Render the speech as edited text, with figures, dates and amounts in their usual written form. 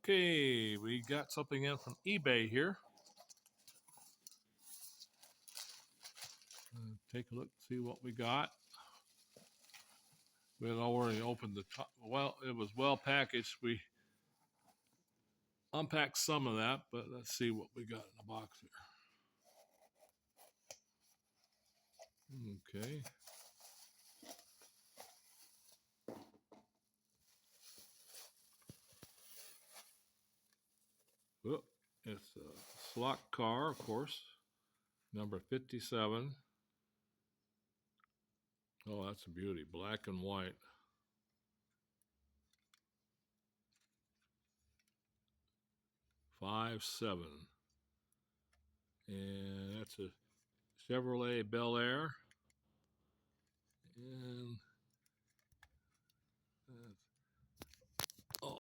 Okay, we got something in from eBay here. Take a look, see what we got. We had already opened the top. Well, it was well packaged. We unpacked some of that, but let's see what we got in the box here. Okay. Well, it's a slot car, of course, number 57. Oh, that's a beauty, black and white. Five seven, and that's a Chevrolet Belair. And